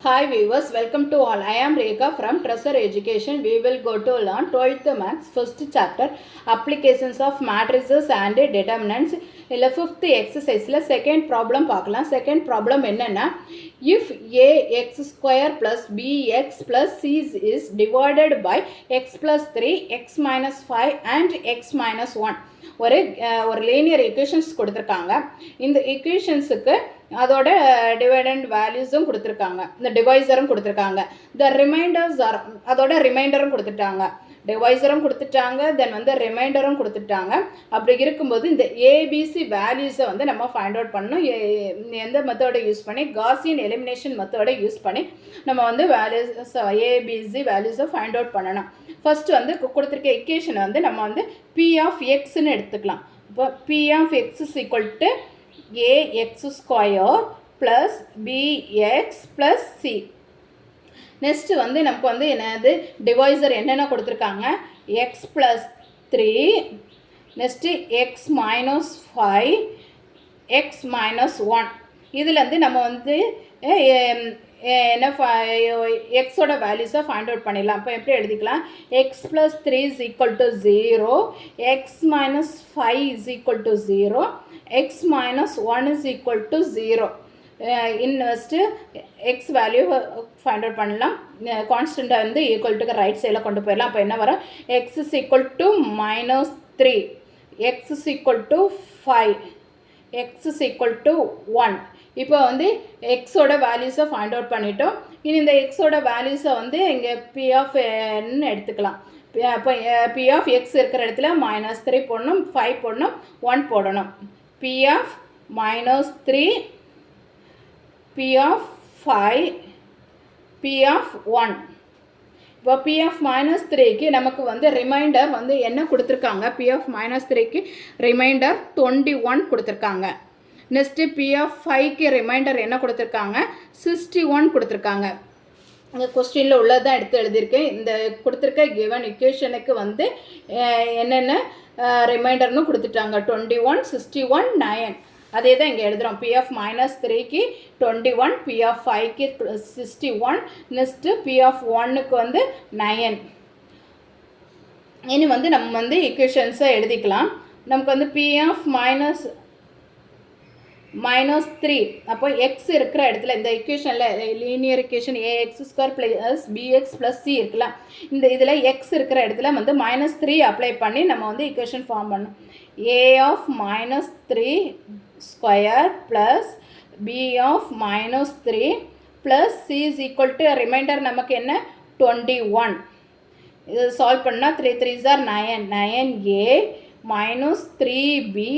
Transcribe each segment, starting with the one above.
Hi viewers, welcome to all. I am Rekha from Treasure Education. We will go to learn 12th Maths first chapter applications of matrices and determinants. இல்ல 5th exerciseல second problem பார்க்கலாம். second problem என்னன்னா if ax square plus bx plus c is divided by x plus 3, x minus 5 and x minus 1 ஒரு linear equations கொடுத்திருக்காங்க. இந்த equationsக்கு அதோட dividend வேல்யூஸும் கொடுத்துருக்காங்க, இந்த டிவைசரும் கொடுத்துருக்காங்க. த ரிமைண்டர்ஸ் ஆர் அதோட ரிமைண்டரும் கொடுத்துட்டாங்க, டிவைசரும் கொடுத்துட்டாங்க, தென் ரிமைண்டரும் கொடுத்துட்டாங்க. அப்படி இருக்கும்போது இந்த ஏபிசி வேல்யூஸை நம்ம ஃபைண்ட் அவுட் பண்ணணும். எந்த மெத்தடை யூஸ் பண்ணி, காசியன் எலிமினேஷன் மெத்தடை யூஸ் பண்ணி நம்ம வேல்யூஸ் ஏபிசி வேல்யூஸை ஃபைண்ட் அவுட் பண்ணணும். ஃபர்ஸ்ட் கொடுத்துருக்க எக்வேஷனை நம்ம பி ஆஃப் எக்ஸ்ன்னு எடுத்துக்கலாம். இப்போ P of X is equal to ax square plus bx plus c. Next நமக்கு என்னது டிவைசர் என்னென்ன கொடுத்துருக்காங்க, x plus 3, next x minus 5, x minus 1. இதில் நம்ம என்ன எக்ஸோட வேல்யூஸை ஃபைண்ட் அவுட் பண்ணிடலாம். இப்போ எப்படி எழுதிக்கலாம், X plus 3 is equal to 0, X minus 5 is equal to 0, X minus 1 is equal to 0. First X value find out பண்ணலாம். கான்ஸ்டண்ட்டை ஈக்குவல் டு ரைட் சைடில் கொண்டு போயிடலாம். அப்போ என்ன வரும், X is equal to minus 3, X is equal to 5, X is equal to 1. இப்போ எக்ஸோட வேல்யூஸை ஃபைண்ட் அவுட் பண்ணிட்டோம். இனி இந்த எக்ஸோட வேல்யூஸை இங்கே பி ஆஃப் என்னு எடுத்துக்கலாம். இப்போ பி ஆஃப் எக்ஸ் இருக்கிற இடத்துல மைனஸ் 3 போடணும், 5 போடணும், 1 போடணும். P of minus 3, P of 5, P of 1. இப்போ பி ஆஃப் மைனஸ் 3க்கு நமக்கு ரிமைண்டர் என்ன கொடுத்துருக்காங்க, பி ஆஃப் மைனஸ் 3க்கு ரிமைண்டர் 21 கொடுத்துருக்காங்க. நெக்ஸ்ட்டு பி ஆஃப் 5க்கு ரிமைண்டர் என்ன கொடுத்துருக்காங்க, 61 கொடுத்துருக்காங்க. இங்கே கொஸ்டினில் உள்ளதான் எடுத்து எழுதியிருக்கேன். இந்த கொடுத்துருக்க கிவன் இக்குவேஷனுக்கு என்னென்ன ரிமைண்டர்னு கொடுத்துட்டாங்க, 21, 61, 9. அதே தான் இங்கே எழுதுகிறோம். பி ஆஃப் மைனஸ் 3க்கு 21, பி ஆஃப் 5க்கு 61, நெக்ஸ்ட்டு பி ஆஃப் 1க்கு 9. இனி நம்ம இக்குவேஷன்ஸை எழுதிக்கலாம். நமக்கு பி ஆஃப் மைனஸ் 3, அப்போ எக்ஸ் இருக்கிற இடத்துல இந்த இக்குவேஷனில் linear equation AX square plus BX plus C இருக்குல்ல, இந்த இதில் எக்ஸ் இருக்கிற இடத்துல மைனஸ் 3 அப்ளை பண்ணி நம்ம இக்குவேஷன் ஃபார்ம் பண்ணணும். A of minus 3 square plus B of minus 3 plus C is equal to remainder நமக்கு என்ன 21. இது சால்வ் பண்ணால் 3 3s are 9, 9a minus 3b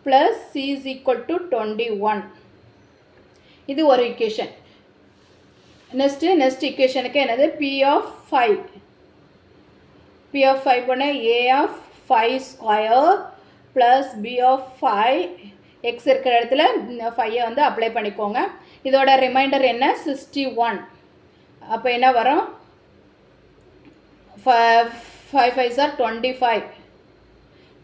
plus c is equal to 21. இது ஒரு equation. next equationக்கு என்னது, p of 5, p of 5 பண்ண a of 5 square plus b of 5, x இருக்கிற இடத்துல 5 அப்ளை பண்ணிக்கோங்க. இதோட ரிமைண்டர் என்ன 61. அப்போ என்ன வரும், 5 5s are 25,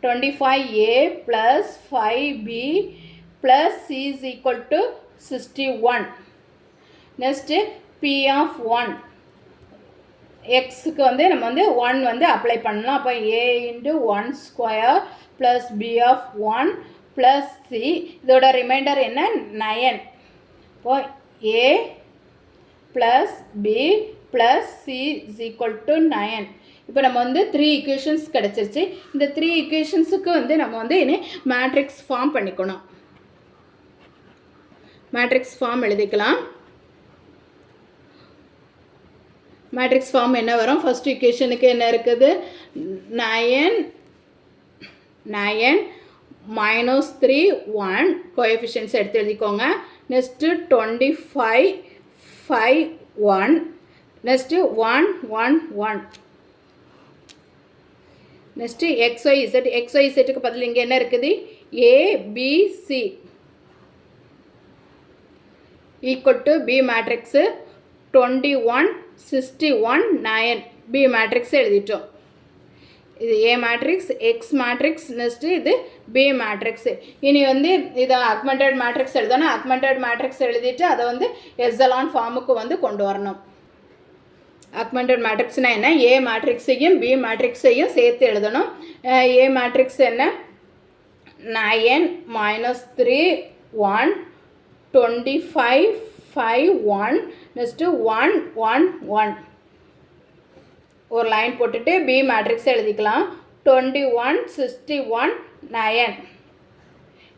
25a plus 5b plus c is equal to 61. next p of 1, xக்கு நம்ம 1 அப்ளை பண்ணலாம். அப்போ a into 1 square plus b of 1 plus c, இதோட ரிமைண்டர் என்ன 9. இப்போ a plus b plus c is equal to 9. இப்போ நம்ம 3 equations கிடச்சிருச்சு. இந்த 3 ஈக்குவேஷன்ஸுக்கு நம்ம இனி மேட்ரிக்ஸ் ஃபார்ம் பண்ணிக்கணும். மேட்ரிக்ஸ் ஃபார்ம் எழுதிக்கலாம். மேட்ரிக்ஸ் ஃபார்ம் என்ன வரும், ஃபர்ஸ்ட் ஈக்குவேஷனுக்கு என்ன இருக்குது, 9 9 மைனஸ் 3 1 கோஎஃபிஷியன்ஸ் எடுத்து எழுதிக்கோங்க. Next 25 5 1, next 1 1 1. நெக்ஸ்ட்டு எக்ஸ்ஒய்இசட்டுக்கு பதில் இங்கே என்ன இருக்குது, ABC equal to B matrix 21 61 9 B matrix எழுதிட்டோம். இது A matrix, X matrix, next இது B மேட்ரிக்ஸ். இனி வந்து இதை ஆக்மெண்டட் மேட்ரிக்ஸ் எழுதணும். ஆக்மெண்டட் மேட்ரிக்ஸ் எழுதிட்டு அதை வந்து எஸ்எலான் ஃபார்முக்கு வந்து கொண்டு வரணும். ஆக்மெண்டட் மேட்ரிக்ஸ்னால் என்ன? A மேட்ரிக்ஸையும் B மேட்ரிக்ஸையும் சேர்த்து எழுதணும். A மேட்ரிக்ஸ் என்ன? 9 -3 1 25 5 1 நெக்ஸ்ட்டு 1 1 1 ஒரு லைன் போட்டுட்டு B மேட்ரிக்ஸ் எழுதிக்கலாம். 21 61 9.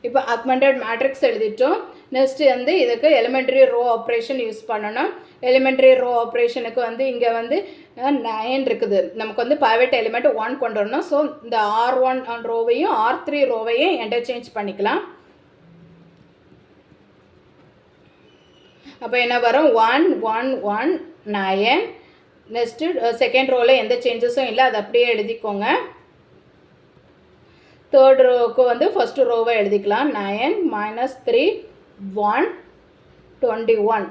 இப்போ ஆக்மெண்டட் மேட்ரிக்ஸ் எழுதிட்டோம். நெக்ஸ்ட்டு வந்து இதுக்கு எலிமெண்ட்ரி ரோ ஆப்ரேஷன் யூஸ் பண்ணணும். எலிமெண்ட்ரி ரோ ஆப்ரேஷனுக்கு வந்து இங்கே வந்து 9 இருக்குது. நமக்கு வந்து பைவட் எலிமெண்ட் 1 கொண்டு வரணும். ஸோ இந்த R1 ரோவையும் R3 ரோவையும் இன்டர்சேஞ்ச் பண்ணிக்கலாம். அப்போ என்ன வரும்? 1 1 1 9. நெக்ஸ்ட்டு செகண்ட் ரோவில் எந்த சேஞ்சஸும் இல்லை, அது அப்படியே எழுதிக்கோங்க. தேர்ட் ரோவுக்கு வந்து ஃபஸ்ட்டு ரோவை எழுதிக்கலாம். 9 -3 1 21.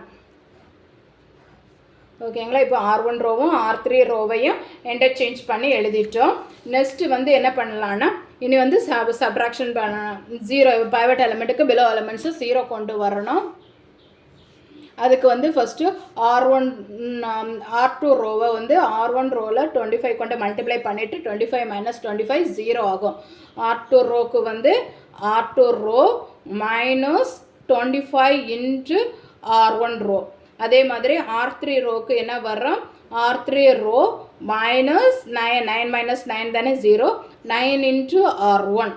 ஓகேங்களா? இப்போ R1 ரோவும் R3 ரோவையும் இன்டர்சேஞ்ச் பண்ணி எழுதிட்டோம். நெக்ஸ்ட்டு வந்து என்ன பண்ணலான்னா, இனி வந்து சப்ட்ராக்ஷன் பண்ணணும். 0 பைவட் எலிமெண்ட்டுக்கு பிலோ எலிமெண்ட்ஸு 0 கொண்டு வரணும். அதுக்கு வந்து ஃபஸ்ட்டு R1 R2 ரோவை வந்து R1 ரோவில் 25 கொண்டு மல்டிப்ளை பண்ணிவிட்டு 25 - 25 0 ஆகும். R2 ரோக்கு வந்து R2 row minus 25 into R1 row. அதே மாதிரி R3 ரோக்கு என்ன வர்றோம்? R3 ரோ மைனஸ் 9 9 - 9 தானே 0 9 இன்ட்டு R1.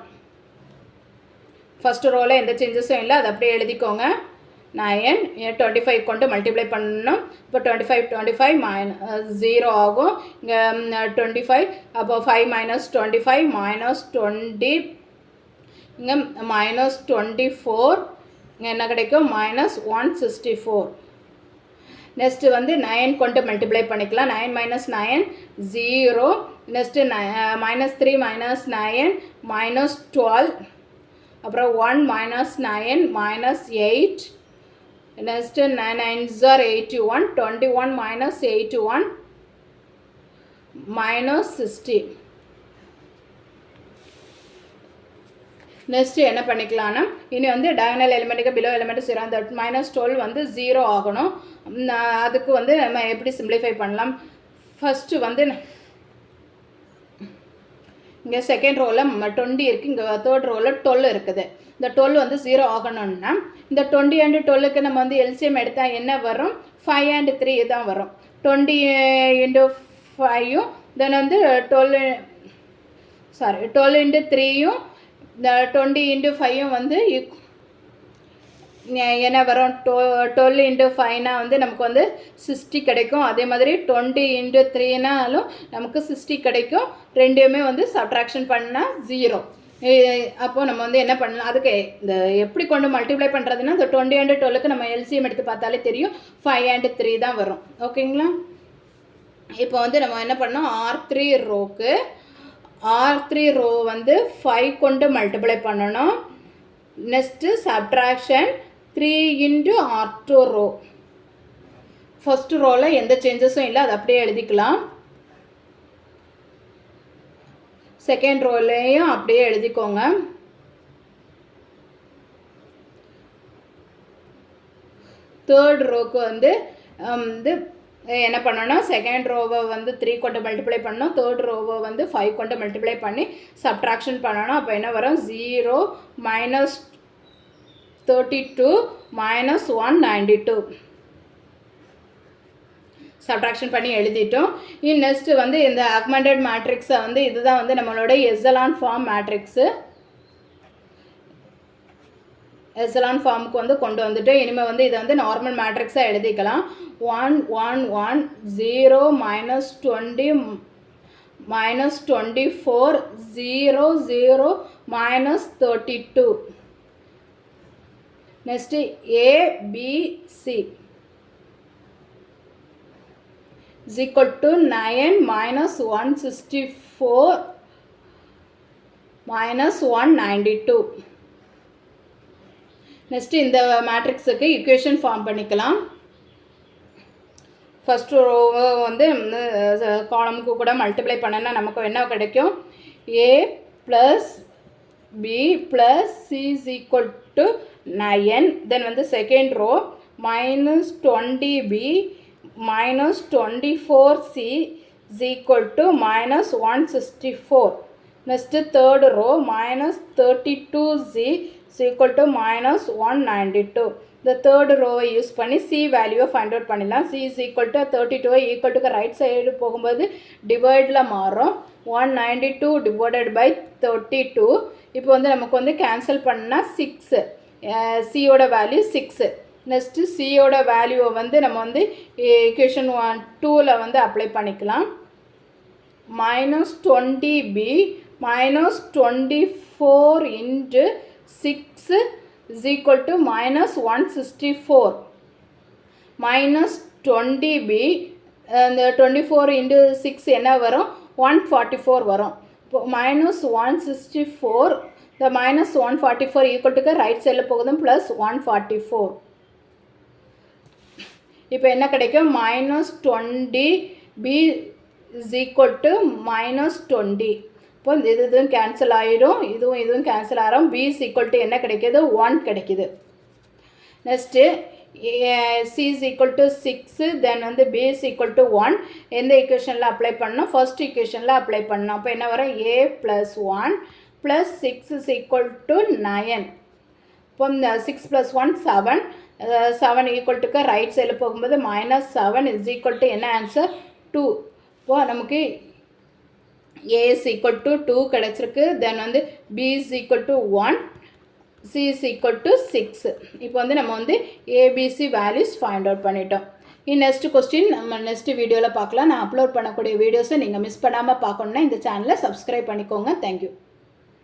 ஃபஸ்ட்டு ரோவில் எந்த சேஞ்சஸும் இல்லை, அது அப்படியே எழுதிக்கோங்க. 9 25 கொண்டு மல்டிப்ளை பண்ணணும். இப்போ 25 25 0 ஆகும். இங்கே 25, அப்போ 5 - 25 -20, இங்கே -24, இங்கே என்ன கிடைக்கும்? -164. நெக்ஸ்ட்டு வந்து 9 கொண்டு மல்டிப்ளை பண்ணிக்கலாம். 9 - 9 0. நெக்ஸ்ட்டு -3 - 9 -12. அப்புறம் 1 - 9 -8. Next 9 9s are 81. 21 - 81 -60. நெக்ஸ்ட்டு என்ன பண்ணிக்கலாம்னா, இனி வந்து டயகனல் எலிமெண்ட்டுக்கு பிலோ எலிமெண்ட் 0, அந்த -12 வந்து 0 ஆகணும். அதுக்கு வந்து நம்ம எப்படி சிம்பிளிஃபை பண்ணலாம்? ஃபஸ்ட்டு வந்து இங்கே செகண்ட் ரோவில் 20 இருக்குது, இங்கே தேர்ட் ரோவில் 12 இருக்குது. இந்த 12 வந்து 0 ஆகணும்னா இந்த 20 and 12க்கு நம்ம வந்து எல்சிஎம் எடுத்தால் என்ன வரும்? 5 and 3 தான் வரும். 20 into 5யும் தென் வந்து 12 into 3யும் இந்த 20 into 5யும் வந்து என்ன வரும்? 12 into 5னா வந்து நமக்கு வந்து 60 கிடைக்கும். அதே மாதிரி 20 into 3னாலும் நமக்கு 60 கிடைக்கும். ரெண்டுமே வந்து சப்ட்ராக்ஷன் பண்ணால் 0. அப்போது நம்ம வந்து என்ன பண்ணலாம்? அதுக்கு இந்த எப்படி கொண்டு மல்டிப்ளை பண்ணுறதுன்னா, இந்த 20 and 12க்கு நம்ம எல்சிஎம் எடுத்து பார்த்தாலே தெரியும், 5 and 3 தான் வரும். ஓகேங்களா? இப்போ வந்து நம்ம என்ன பண்ணோம்? R3 ரோக்கு R3 ரோ வந்து 5 கொண்டு மல்டிப்ளை பண்ணணும். Next subtraction 3 into R2 row. First ரோவில் எந்த சேஞ்சஸும் இல்லை, அது அப்படியே எழுதிக்கலாம். செகண்ட் ரோலையும் அப்படியே எழுதிக்கோங்க. தேர்ட் ரோக்கு வந்து என்ன பண்ணணும்னா, செகண்ட் ரோவை வந்து 3 கொண்டு மல்டிப்ளை பண்ணணும். தேர்ட் ரோவை வந்து 5 கொண்டு மல்டிப்ளை பண்ணி சப்ட்ராக்ஷன் பண்ணணும். அப்போ என்ன வரும்? 0 -32 -192. சப்ட்ராக்ஷன் பண்ணி எழுதிட்டோம். நெக்ஸ்ட்டு வந்து இந்த ஆக்மெண்டட் மேட்ரிக்ஸை வந்து இதுதான் வந்து நம்மளோட எஸ்எலான் ஃபார்ம் மேட்ரிக்ஸு. எஸ்எலான் ஃபார்முக்கு வந்து கொண்டு வந்துட்டு இனிமேல் வந்து இதை வந்து நார்மல் மேட்ரிக்ஸாக எழுதிக்கலாம். 1 1 1 0 -20 -24 0 0 -32. Next ABC is equal to 9 -164 -192. Next இந்த மேட்ரிக்ஸுக்கு ஈக்குவேஷன் ஃபார்ம் பண்ணிக்கலாம். ஃபஸ்ட்டு ரோவை வந்து காலமுக்கு கூட மல்டிப்ளை பண்ணனா நமக்கு என்ன கிடைக்கும்? A + B + C is equal to 9. Then வந்து second row -20B - 24C is equal to -164. Next third row -32Z is equal to -192. இந்த தேர்டு ரோவை யூஸ் பண்ணி C வேல்யூவை ஃபைண்ட் அவுட் பண்ணிடலாம். C is equal to 32 equal to right side போகும்போது டிவைடில் மாறும். 192 divided by 32. இப்போ வந்து நமக்கு வந்து கேன்சல் பண்ணால் 6, சியோட வேல்யூ 6. நெக்ஸ்ட்டு சியோட வேல்யூவை வந்து நம்ம வந்து equation 2ல் வந்து அப்ளை பண்ணிக்கலாம். -20B - 24 × 6 is equal to -164. -20B இந்த 24 × 6 என்ன வரும்? 144 வரும். இப்போ -164 இந்த -144 ஈக்குவல் டு ரைட் சைடில் போகுது +144. இப்போ என்ன கிடைக்கும்? -20B is equal to -20. இப்போ இதுவும் கேன்சல் ஆகிடும், இதுவும் கேன்சல் ஆகிடும். B is equal to என்ன கிடைக்கிது? 1 கிடைக்கிது. Next C is equal to 6, தென் வந்து B is equal to 1. எந்த ஈக்குவேஷனில் அப்ளை பண்ணோம்? ஃபர்ஸ்ட் ஈக்குவேஷனில் அப்ளை பண்ணோம். அப்போ என்ன வரும்? A + 1 + 6 is equal to 9. இப்போ 6 + 1 7. 7 ஈக்குவல் டுக்கு ரைட் சைடில் போகும்போது -7 is equal to என்ன ஆன்சர்? 2. இப்போ நமக்கு A is equal to 2 கிடச்சிருக்கு. தென் வந்து B is equal to 1, C is equal to 6. இப்போ வந்து நம்ம வந்து ABC வேல்யூஸ் ஃபைண்ட் அவுட் பண்ணிட்டோம். நெக்ஸ்ட் கொஸ்டின் நம்ம நெக்ஸ்ட் வீடியோவில் பார்க்கலாம். நான் அப்லோட் பண்ணக்கூடிய வீடியோஸை நீங்கள் மிஸ் பண்ணாமல் பார்க்கணுன்னா இந்த சேனலை சப்ஸ்கிரைப் பண்ணிக்கோங்க. தேங்க்யூ.